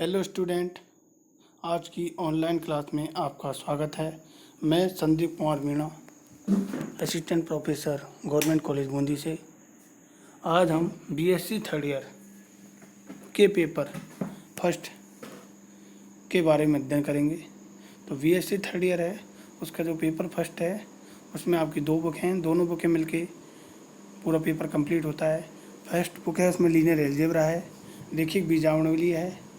Hello student, आज की online class में आपका स्वागत है। मैं Sandeep Kumar Meena, assistant professor government college Bundi से। आज हम बीएससी थर्ड ईयर के पेपर फर्स्ट के बारे में अध्ययन करेंगे। तो बीएससी थर्ड ईयर है, उसका जो पेपर फर्स्ट है उसमें आपकी दो बुक हैं, दोनों बुकें मिलके पूरा पेपर कंप्लीट होता है। फर्स्ट बुक है, उसमें लीनियर अलजेब्रा है, रेखिक बीजाणुवली है,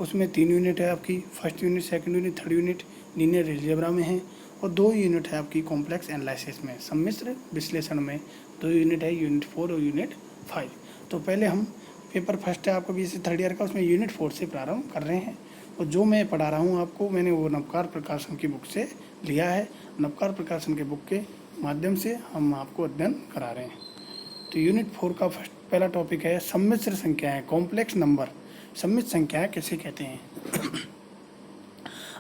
उसमें 3 यूनिट है आपकी। First unit, second unit, third unit linear algebra में है और 2 यूनिट है आपकी कॉम्प्लेक्स एनालिसिस में, सम्मिश्र विश्लेषण में 2 यूनिट है, यूनिट 4 और यूनिट 5। तो पहले हम पेपर फर्स्ट है आपका बीएससी थर्ड ईयर का, उसमें यूनिट 4 से प्रारंभ कर रहे हैं। और जो मैं पढ़ा रहा हूँ आपको, मैंने वो नवकार प्रकाशन की बुक से लिया है। नवकार प्रकाशन के बुक के माध्यम से हम आपको अध्ययन करा रहे हैं। तो यूनिट 4 का पहला टॉपिक है सम्मिश्र संख्याएं, कॉम्प्लेक्स नंबर। सम्मिश्र संख्याएं किसे कहते हैं?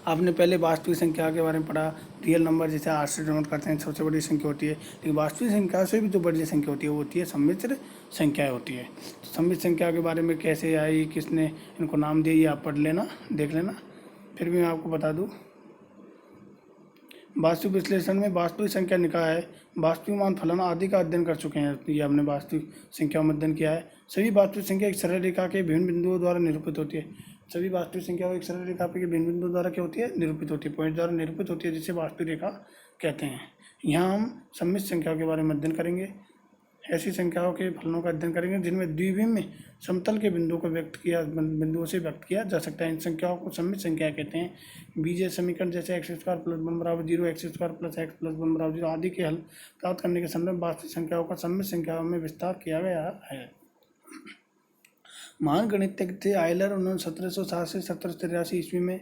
आपने पहले वास्तविक संख्या के बारे में पढ़ा। रियल नंबर जैसे 8 से डिनोट करते हैं, सबसे बड़ी संख्या होती है, लेकिन वास्तविक संख्या से भी जो बड़ी संख्या होती है वो होती है सम्मिश्र संख्या होती है। तो सम्मिश्र संख्या के बारे में कैसे आई, किसने इनको नाम दिया, ये आप पढ़ लेना, देख लेना। फिर भी मैं आपको बता दूँ, वास्तविक विश्लेषण में वास्तविक संख्या निकाय है, वास्तविक मान फलन आदि का अध्ययन कर चुके हैं। ये हमने वास्तविक संख्या में अध्ययन किया है। सभी वास्तविक संख्या एक सरल रेखा के विभिन्न बिंदुओं द्वारा निरूपित होती है। सभी वास्तविक संख्या एक सरल रेखा के विभिन्न बिंदुओं द्वारा क्या होती है? निरूपित होती है, पॉइंट द्वारा निरूपित होती है, जिसे वास्तविक रेखा कहते हैं। यहाँ हम सम्मिश्र संख्याओं के बारे में अध्ययन करेंगे। ऐसी संख्याओं के फलनों का अध्ययन करेंगे जिनमें द्विविम समतल के बिंदुओं को बिंदुओं से व्यक्त किया जा सकता है। इन संख्याओं को सम्मिश्र संख्या कहते हैं। बीजीय समीकरण जैसे x² + 1 = 0, x² + x + 1 = 0 आदि के हल प्राप्त करने के संदर्भ वास्तविक संख्याओं का सम्मिश्र संख्याओं में विस्तार किया गया है। महान गणितज्ञ थे आयलर। उन्होंने 1760 से 1783 ईस्वी में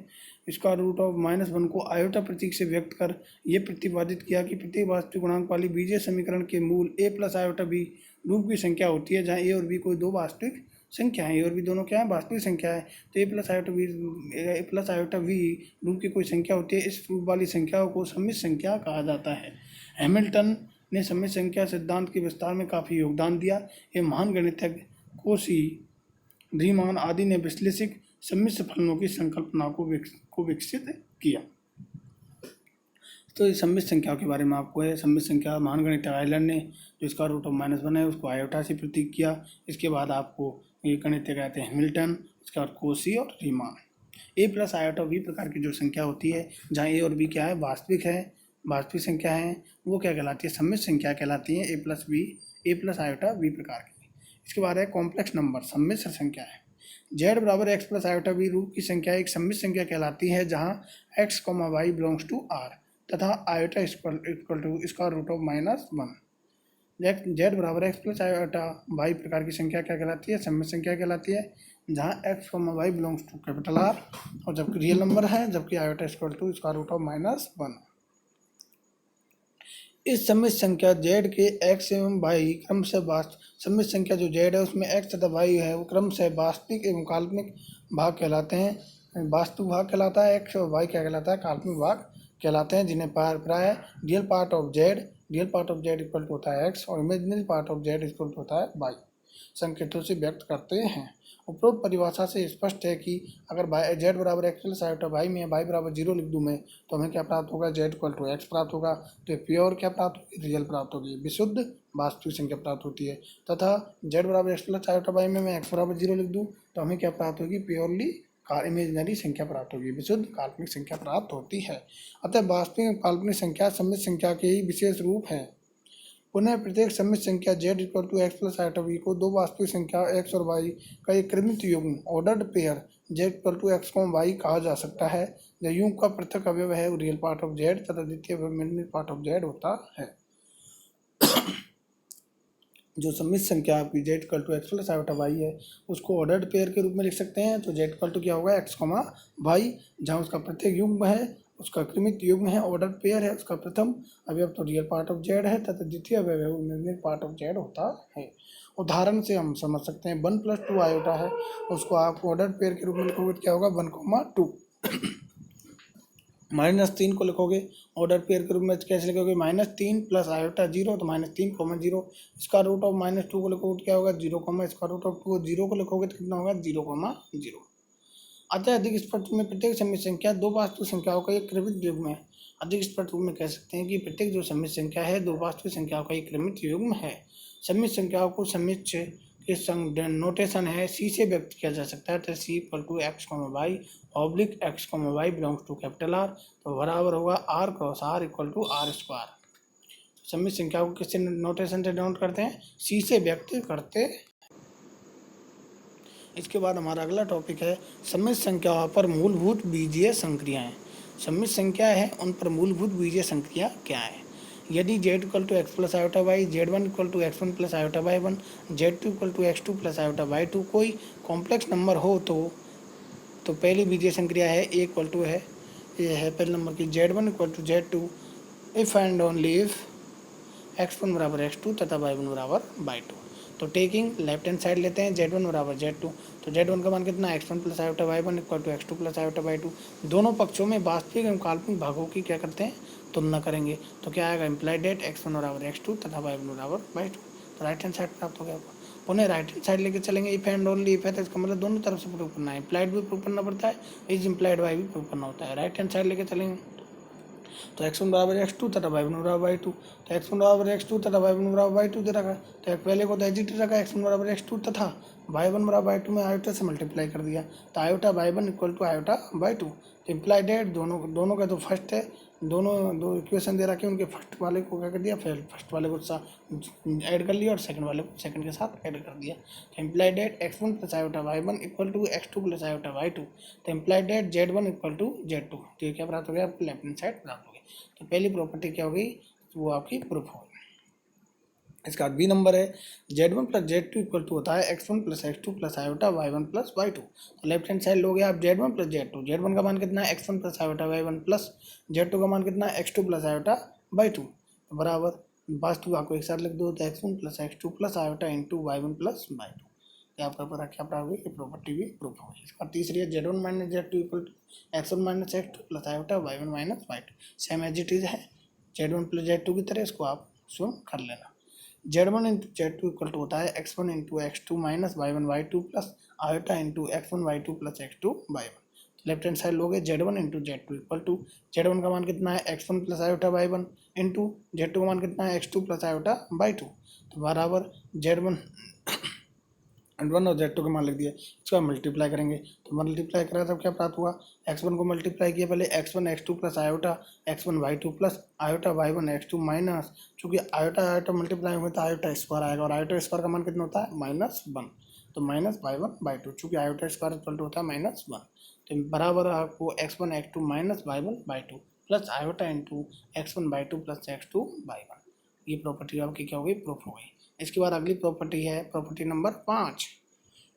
√-1 को आयोटा प्रतीक से व्यक्त कर ये प्रतिपादित किया कि प्रत्येक वास्तविक गुणांक वाली बीजीय समीकरण के मूल a + आयोटा b रूप की संख्या होती है, जहाँ a और b कोई दो वास्तविक संख्या है। a और b दोनों क्या है? वास्तविक संख्या है। तो a + आयोटा v रूप की कोई संख्या होती है। इस रूप वाली संख्याओं को सम्मिश्र संख्या कहा जाता है। हैमिल्टन ने सम्मिश्र संख्या सिद्धांत के विस्तार में काफ़ी योगदान दिया। ये महान गणितज्ञ कोशी, रीमान आदि ने विश्लेषिक सम्मिश्र फलनों की संकल्पना को विकसित किया। तो इस सम्मिश्र संख्याओं के बारे में आपको है। सम्मिश्र संख्या महान गणितज्ञ आयलर ने जो √-1 है उसको आयोटा से प्रतीक किया। इसके बाद आपको ये गणितज्ञ कहते हैं हैमिल्टन, इसके बाद कोशी और रीमान। a + आयोटा v प्रकार की जो संख्या होती है, जहाँ a और b क्या है? वास्तविक है, वास्तविक संख्या है, वो क्या कहलाती है? सम्मिश्र संख्या कहलाती है। a + आयोटा v प्रकार की। इसके बाद है कॉम्प्लेक्स नंबर, सम्मिश्र संख्या है। z = x + आयोटा v रूप की संख्या एक सम्मिश्र संख्या कहलाती है, जहाँ x, y belongs to r तथा iota equal to √-1। z = x + iota y प्रकार की संख्या क्या कहलाती है? सम्मिश्र संख्या कहलाती है, जहाँ x, y belongs to R और जबकि रियल नंबर है, जबकि आयोटा इक्वल टू √-1। इस सम्मिश्र संख्या z के x एवं y क्रमशः सम्मिश्र संख्या जो z है उसमें x तथा y है वो क्रमशः वास्तविक एवं काल्पनिक भाग कहलाते हैं। वास्तविक भाग कहलाता है x और y क्या कहलाता है? काल्पनिक भाग कहलाते हैं, जिन्हें प्राय real part of z equal to होता है x और imaginary part of z equal to होता है y संकेतों से व्यक्त करते हैं। उपरोक्त परिभाषा से स्पष्ट है कि अगर z = x + आयोटा y में y = 0 लिख दूँ मैं, तो हमें क्या प्राप्त होगा? z = x प्राप्त होगा। तो प्योर क्या प्राप्त होगी? रियल प्राप्त होगी, विशुद्ध वास्तविक संख्या प्राप्त होती है। तथा z = x + आयोटा y में मैं x = 0 लिख दूँ तो हमें क्या प्राप्त होगी? प्योरली इमेजिनरी संख्या प्राप्त होगी, विशुद्ध काल्पनिक संख्या प्राप्त होती है। अतः वास्तविक काल्पनिक संख्या सम्मिश्र संख्या के ही विशेष रूप है। पुनः प्रत्येक सम्मिश्र संख्या z = x + आयोटा v को दो वास्तविक संख्या x और y का एक क्रमित युग्म ordered pair z = x, y कहा जा सकता है। यह युग्म का पृथक अवयव है रियल पार्ट ऑफ z तथा द्वितीय अवयव इमेजिनरी पार्ट ऑफ z होता है। जो सम्मिश्र संख्या आपकी z = x + आयोटा y है उसको ऑर्डर्ड पेयर के रूप में लिख सकते हैं। तो z = क्या होगा? x, y, जहाँ उसका प्रत्येक युग्म है, उसका क्रमित युग्म है, ऑर्डर पेयर है, उसका प्रथम अवयव तो रियल पार्ट ऑफ z है तथा द्वितीय अवयव इमेजिनरी पार्ट ऑफ z होता है। उदाहरण से हम समझ सकते हैं 1 + 2 आयोटा है, उसको आप ऑर्डर पेयर के रूप में लिखोगे, क्या होगा? 1, 2। -3 को लिखोगे ऑर्डर पेयर के रूप में, कैसे लिखोगे? -3 + आयोटा 0, तो -3, 0। √-2 को लिखोगे क्या होगा? 0, √2 0 को लिखोगे तो कितना होगा? 0, 0। अतः अधिक स्पष्ट रूप में प्रत्येक सम्मित संख्या दो वास्तविक संख्याओं का एक क्रमित युग्म है। अधिक स्पष्ट रूप में कह सकते हैं कि प्रत्येक जो सम्मित संख्या है दो वास्तविक संख्याओं का एक क्रमित युग्म है। सम्मित संख्याओं को सम्मित के संग नोटेशन है सी से व्यक्त किया जा सकता है। तो C equal to X comma Y oblique X comma Y belongs to capital R, तो बराबर होगा R cross R equal to R square. सम्मित संख्याओं को किससे नोटेशन से डिनोट करते हैं? सी से व्यक्त करते। इसके बाद हमारा अगला टॉपिक है सम्मित संख्याओं पर मूलभूत बीजीय संक्रियाएं। सम्मित संख्या है उन पर मूलभूत बीजीय संक्रिया क्या है? यदि z equal to x plus iota y, z1 equal to x one plus iota y one, z2 equal to x two plus iota y two कोई कॉम्प्लेक्स नंबर हो तो पहली बीजीय संक्रिया है ए इक्वल टू है, ये है पहले नंबर की z1 equal to z2 if and only if x1 बराबर x2 तथा y1 बराबर y2। तो टेकिंग लेफ्ट हैंड साइड लेते हैं z1 बराबर z2, तो z1 का मान कितना x1 plus iota y1 equal to x2 plus iota y2। दोनों पक्षों में वास्तविक एवं काल्पनिक भागों की क्या करते हैं? तुलना करेंगे। तो क्या आएगा? इम्प्लाइड डेट x1 बराबर x2 तथा y1 बराबर y2। तो राइट हैंड साइड प्राप्त हो गया। पुनः राइट हैंड साइड लेके चलेंगे। इफ एंड ओनली इफ है तो इसका मतलब दोनों तरफ से प्रूव करना है। इम्प्लाइड भी प्रूव करना पड़ता है, इज इम्प्लाइड वाई भी प्रूव करना होता है। राइट हैंड साइड लेके चलेंगे तो x1 बराबर x2 तथा y1 बराबर y2। तो x1 बराबर x2 तथा y1 बराबर y2 दे रखा है, तो पहले को तो एज इट इज रखा x1 बराबर x2 तथा y1 बराबर y2 में आयोटा से मल्टीप्लाई कर दिया, तो iota y1 equal to iota y2। तो इम्प्लाइड डेट दोनों का तो फर्स्ट है, दोनों दो इक्वेशन दे रखे उनके फर्स्ट वाले को क्या कर दिया, फिर फर्स्ट वाले को ऐड कर लिया और सेकंड वाले को सेकंड के साथ ऐड कर दिया। तो implied that x1 plus iota y1 equal to x2 plus iota y2। तो implied date z1 equal to z2। तो ये क्या प्राप्त हो गया? लेफ्ट हैंड साइड प्राप्त हो गया। तो पहली प्रॉपर्टी क्या हो गई? वो आपकी प्रूफ हो गई। इसका बी नंबर है z1 plus z2 equal to होता है x1 plus x2 plus iota y1 plus y2। तो लेफ्ट हैंड साइड लोगे आप z1 प्लस z2, z1 का मान कितना है x1 plus iota y1 plus z2 का मान कितना है x2 प्लस आयोटा y2, बराबर वास्तु आपको एक साथ लिख दो, तो x1 plus x2 plus iota into y1 plus y2। क्या आपका पता क्या प्राप्त हुई? ये प्रॉपर्टी भी प्रूफ हो गई। इसका तीसरी है z1 minus z2 equal to x1 minus x2 plus iota y1 minus y2। Same as it is है z1 प्लस z2 की तरह, इसको आप सुन कर लेना। z1 into z2 equal to होता है x1 into x2 minus y1 y2 plus iota into x1 y2 plus x2 y1। Left hand side लोगे z1 into z2 equal to z1 का मान कितना है x1 plus iota y1 into z2 का मान कितना है x2 प्लस आयोटा y2, तो बराबर z1 1 और z2 का मान लिख दिया। इसका मल्टीप्लाई करेंगे, तो मल्टीप्लाई करा तब क्या प्राप्त हुआ? x1 को मल्टीप्लाई किया पहले x1 x2 plus iota x1 y2 plus iota y1 x2 minus, चूँकि आयोटा आयोटा मल्टीप्लाई हुए तो आयोटा स्क्वायर आएगा और आयोटा स्क्वायर का मान कितना होता है? -1। तो माइनस y1 y2, चूँकि आयोटा स्क्वायर इक्वल टू होता है -1। तो बराबर आपको x1 x2 minus y1 y2 plus iota into x1 y2 plus x2 y1। ये प्रॉपर्टी आपकी क्या हो गई? प्रूफ हो गई। इसके बाद अगली प्रॉपर्टी है property number 5,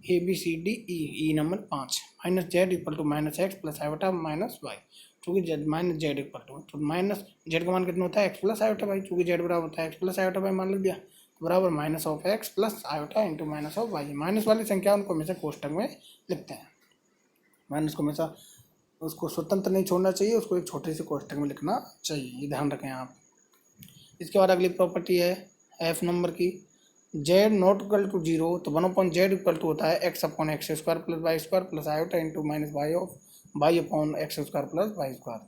A B C D E. E number 5, minus Z equal to minus X plus iota minus Y. चूँकि Z minus Z equal to, तो माइनस जेड का मान कितना होता है? X plus iota Y. चूँकि Z बराबर होता है एक्स प्लस आयोटा वाई मान लिख दिया, तो बराबर minus of x plus iota into minus of y. माइनस वाली संख्या उनको हमेशा कोष्टक में लिखते हैं। माइनस को हमेशा उसको स्वतंत्र नहीं छोड़ना चाहिए, उसको एक छोटे से कोष्टक में लिखना चाहिए, ये ध्यान रखें आप। इसके बाद अगली प्रॉपर्टी है एफ नंबर की, जेड नॉट इक्वल टू 0, तो 1/z इक्वल टू होता है x upon x square plus y square plus iota into minus y of y upon x square plus y square.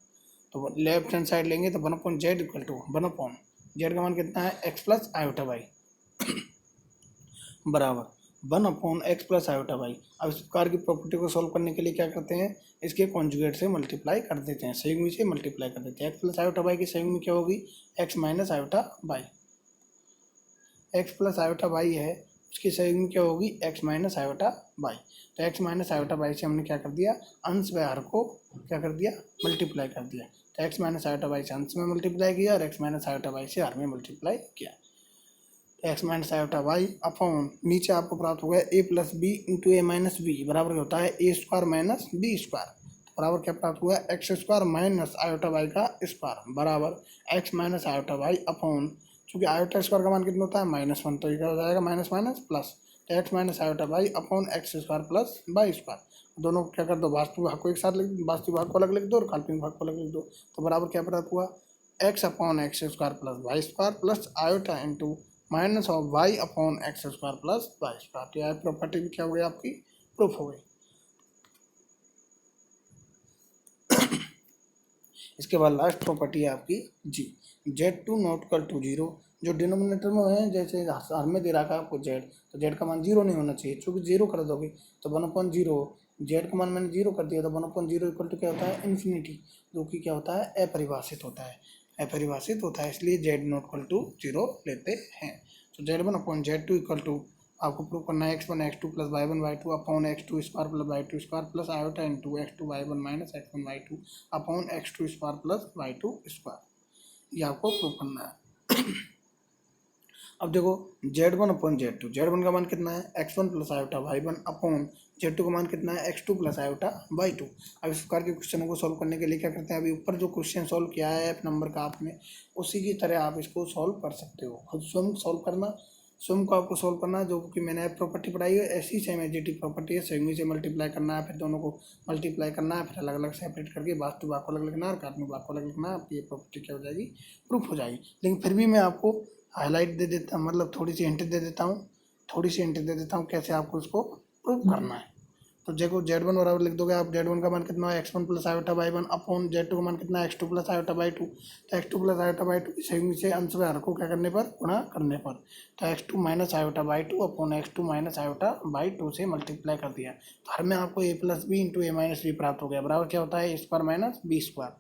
तो लेफ्ट हैंड साइड लेंगे तो 1/z equal to 1/z का मान कितना है? x प्लस आयोटा वाई बराबर 1/x plus iota Y. अब इस प्रकार की प्रॉपर्टी को सॉल्व करने के लिए क्या करते हैं? इसके कॉन्जुगेट से मल्टीप्लाई कर देते हैं, संयुग्मी से मल्टीप्लाई कर देते हैं। x प्लस आयोटा वाई की संयुग्मी क्या होगी? x minus iota y. x plus iota y है, उसकी संयुग्मी क्या होगी? x minus iota y. तो x माइनस आयोटा वाई से हमने क्या कर दिया? अंश व हर को क्या कर दिया? मल्टीप्लाई कर दिया। तो x माइनस आयोटा वाई से अंश में मल्टीप्लाई किया और x माइनस आयोटा वाई से हर में मल्टीप्लाई किया। तो x minus iota y upon नीचे आपको प्राप्त हो गया a plus b into a minus b बराबर होता है a square minus b square. तो बराबर क्या प्राप्त हुआ? X square minus iota y का स्क्वायर बराबर x minus iota y upon, चूँकि आयोटा स्क्वायर का मान कितना होता है? -1, तो ये हो जाएगा माइनस माइनस प्लस, तो x minus iota y upon x square plus y square. दोनों क्या कर दो? वास्तविक भाग को एक साथ लिख, वास्तविक भाग को अलग लिख दो और काल्पनिक भाग को अलग लिख दो। तो बराबर क्या प्राप्त हुआ? X upon x square plus y square plus iota into minus of y upon x square plus y square. तो यह प्रॉपर्टी भी क्या हो गई? आपकी प्रूफ हो गई। इसके बाद लास्ट प्रॉपर्टी है आपकी जी, z2 नॉट इक्वल टू 0। जो डिनोमिनेटर में है, जैसे हर में दे रखा है आपको z, तो z का मान 0 नहीं होना चाहिए, चूँकि 0 कर दोगे तो 1/0, z का मान मैंने 0 कर दिया तो 1/0 इक्वल टू क्या होता है, इन्फिनिटी, जो कि क्या होता है, अपरिभाषित होता है, अपरिभाषित होता है, इसलिए z नॉट इक्वल टू 0 लेते हैं। तो z1/z2 इक्वल टू, आपको प्रूव करना है x1 x2 plus y1 y2 upon x2 square plus y2 square plus iota into x2 y1 minus x1 y2 upon x2 square plus y2 square, ये आपको prove करना है। अब देखो z1/z2, z1 का मान कितना है, x1 plus iota y1 upon z2 का मान कितना है, x2 प्लस आयोटा y2। अब इस प्रकार के क्वेश्चनों को सॉल्व करने के लिए क्या करते हैं, अभी ऊपर जो क्वेश्चन सॉल्व किया है F नंबर का आपने, उसी की तरह आप इसको सॉल्व कर सकते हो, खुद स्वयं सॉल्व करना, स्वयं को आपको सॉल्व करना, जो कि मैंने प्रॉपर्टी पढ़ाई है ऐसी सेम एजिटी प्रॉपर्टी है, सेमी से मल्टीप्लाई करना है, फिर दोनों को मल्टीप्लाई करना है, फिर अलग अलग सेपरेट करके वास्तु भाग को अलग लिखना है और काल्पनिक भाग को अलग लिखना है, आपकी ये प्रॉपर्टी क्या हो जाएगी, प्रूफ हो जाएगी। लेकिन फिर भी मैं आपको हाईलाइट दे देता हूँ, मतलब थोड़ी सी हिंट दे देता हूँ, कैसे आपको इसको प्रूफ करना है। तो देखो z1 बराबर लिख दोगे आप, z1 का मान कितना है, x1 plus iota y1 upon z2 का मान कितना है, x2 प्लस आयोटा y2। तो x2 plus iota y2 semi से अंश में हर को क्या करने पर, गुणा करने पर, तो x2 minus iota y2 upon x2 minus iota y2 से मल्टीप्लाई कर दिया, तो हर में आपको a plus b into a minus b प्राप्त हो गया, बराबर क्या होता है, a square minus b square.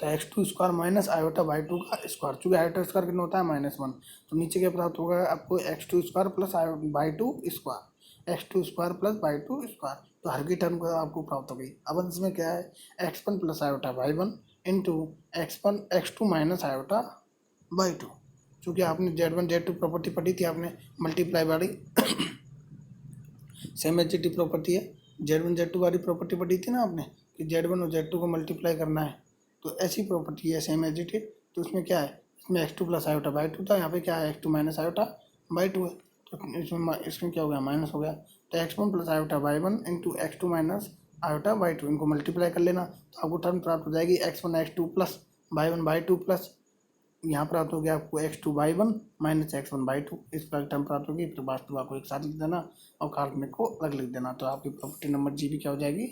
तो x2 square minus iota y2 का स्क्वायर, चूँकि आयोटा स्क्वायर कितना होता है, -1, तो नीचे क्या प्राप्त होगा आपको, x2 square plus y2 square, x2 square plus y2 square, तो हर की टर्म को आपको प्राप्त हो गई। अब इसमें क्या है, x1 plus iota y1 into x2 minus iota y2, चूँकि आपने z1 z2 प्रॉपर्टी पढ़ी थी आपने, मल्टीप्लाई वाली सेम एच प्रॉपर्टी है, z1 z2 वाली प्रॉपर्टी पढ़ी थी ना आपने, कि z1 और z2 को मल्टीप्लाई करना है, तो ऐसी प्रॉपर्टी है सेम एज इट इज। तो इसमें क्या है, इसमें x2 प्लस आयोटा y2 था, यहाँ पे क्या है, x2 माइनस आयोटा y2 है, तो इसमें क्या हो गया, माइनस हो गया। तो x1 plus iota y1 into x2 minus iota y2, इनको मल्टीप्लाई कर लेना, तो आपको टर्म प्राप्त हो जाएगी x1 x2 plus y1 y2 plus यहाँ प्राप्त हो गया आपको x2 y1 minus x1 y2, इस पर टर्म प्राप्त होगी, फिर वास्तु को एक साथ लिख देना और काल्पनिक को अलग लिख देना, तो आपकी प्रॉपर्टी नंबर जी भी क्या हो जाएगी,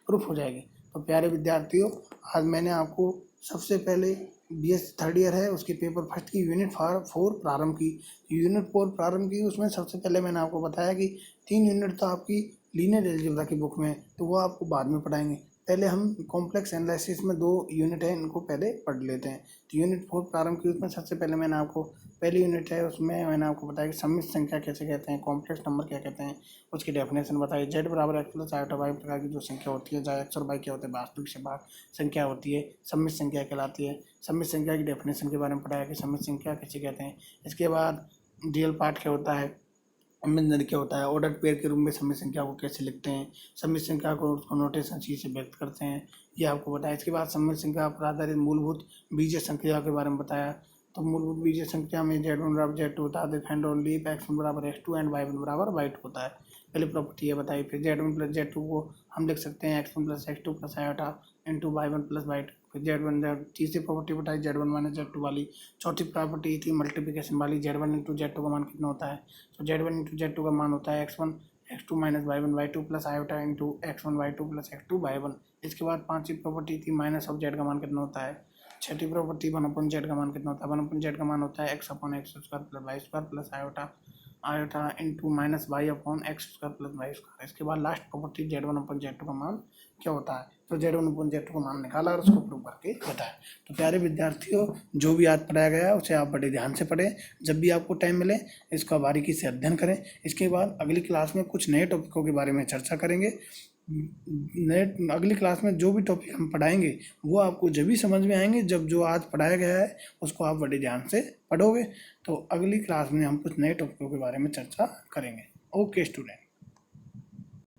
प्रूफ हो जाएगी। तो प्यारे विद्यार्थियों, आज मैंने आपको सबसे पहले BS थर्ड ईयर है उसके पेपर फर्स्ट की यूनिट 4 प्रारंभ की, यूनिट 4 प्रारंभ की, उसमें सबसे पहले मैंने आपको बताया कि 3 यूनिट तो आपकी लीनियर अलजेब्रा की बुक में, तो वो आपको बाद में पढ़ाएंगे, पहले हम कॉम्प्लेक्स एनालिसिस में 2 यूनिट है, इनको पहले पढ़ लेते हैं। तो यूनिट 4 प्रारंभ की, उसमें सबसे पहले मैंने आपको, पहली यूनिट है उसमें मैंने आपको बताया कि सम्मिश्र संख्या कैसे कहते हैं, कॉम्प्लेक्स नंबर क्या कहते हैं, उसकी डेफिनेशन बताई, z बराबर x प्लस आयोटा y प्रकार की जो संख्या होती है, जहाँ x और y क्या होते हैं, वास्तविक से भाग संख्या होती है, सम्मिश्र संख्या कहलाती है। सम्मिश्र संख्या की डेफिनेशन के बारे में पढ़ाया कि सम्मिश्र संख्या कैसे कहते हैं। इसके बाद रियल पार्ट क्या होता है, अमेंजन क्या होता है, ऑर्डर पेयर के रूप में सम्मिश्र संख्या को कैसे लिखते हैं, सम्मिश्र संख्या को उसको नोटेशन सी से व्यक्त करते हैं, ये आपको बताया। इसके बाद सम्मिश्र संख्या पर आधारित मूलभूत बीजीय संख्या के बारे में बताया। तो मूलभूत बीजीय संख्या में z1 बराबर z2 होता है, फाइंड ओनली x1 बराबर x2 एंड y1 बराबर y2 होता है। पहले प्रॉपर्टी ये बताई, फिर z1 प्लस z2 को हम लिख सकते हैं x1 plus x2 plus iota into y1 plus y2, फिर z1 तीसरी प्रॉपर्टी बताई z1 माइनस z2 वाली। चौथी प्रॉपर्टी थी मल्टीप्लिकेशन वाली, z1 इंटू z2 का मान कितना होता है, तो z1 इंटू z2 का मान होता है x1 x2 minus y1 y2 plus iota into x1 y2 plus x2 y1। इसके बाद पांचवी प्रॉपर्टी थी माइनस ऑफ z का मान कितना होता है। छठी प्रॉपर्टी 1/z का मान कितना होता है, 1/z का मान होता है x upon x square plus y square plus iota into minus y upon x square plus y square. इसके बाद लास्ट प्रॉपर्टी z1/z2 का मान क्या होता है, तो z1/z2 का मान निकाला और उसको प्रूव करके बताया। तो प्यारे विद्यार्थियों, जो भी आज पढ़ाया गया उसे आप बड़े ध्यान से पढ़ें, जब भी आपको टाइम मिले इसका बारीकी से अध्ययन करें। इसके बाद अगली क्लास में कुछ नए टॉपिकों के बारे में चर्चा करेंगे। अगली क्लास में जो भी टॉपिक हम पढ़ाएंगे वो आपको जब भी समझ में आएंगे जब जो आज पढ़ाया गया है उसको आप बड़े ध्यान से पढ़ोगे। तो अगली क्लास में हम कुछ नए टॉपिकों के बारे में चर्चा करेंगे। Okay student.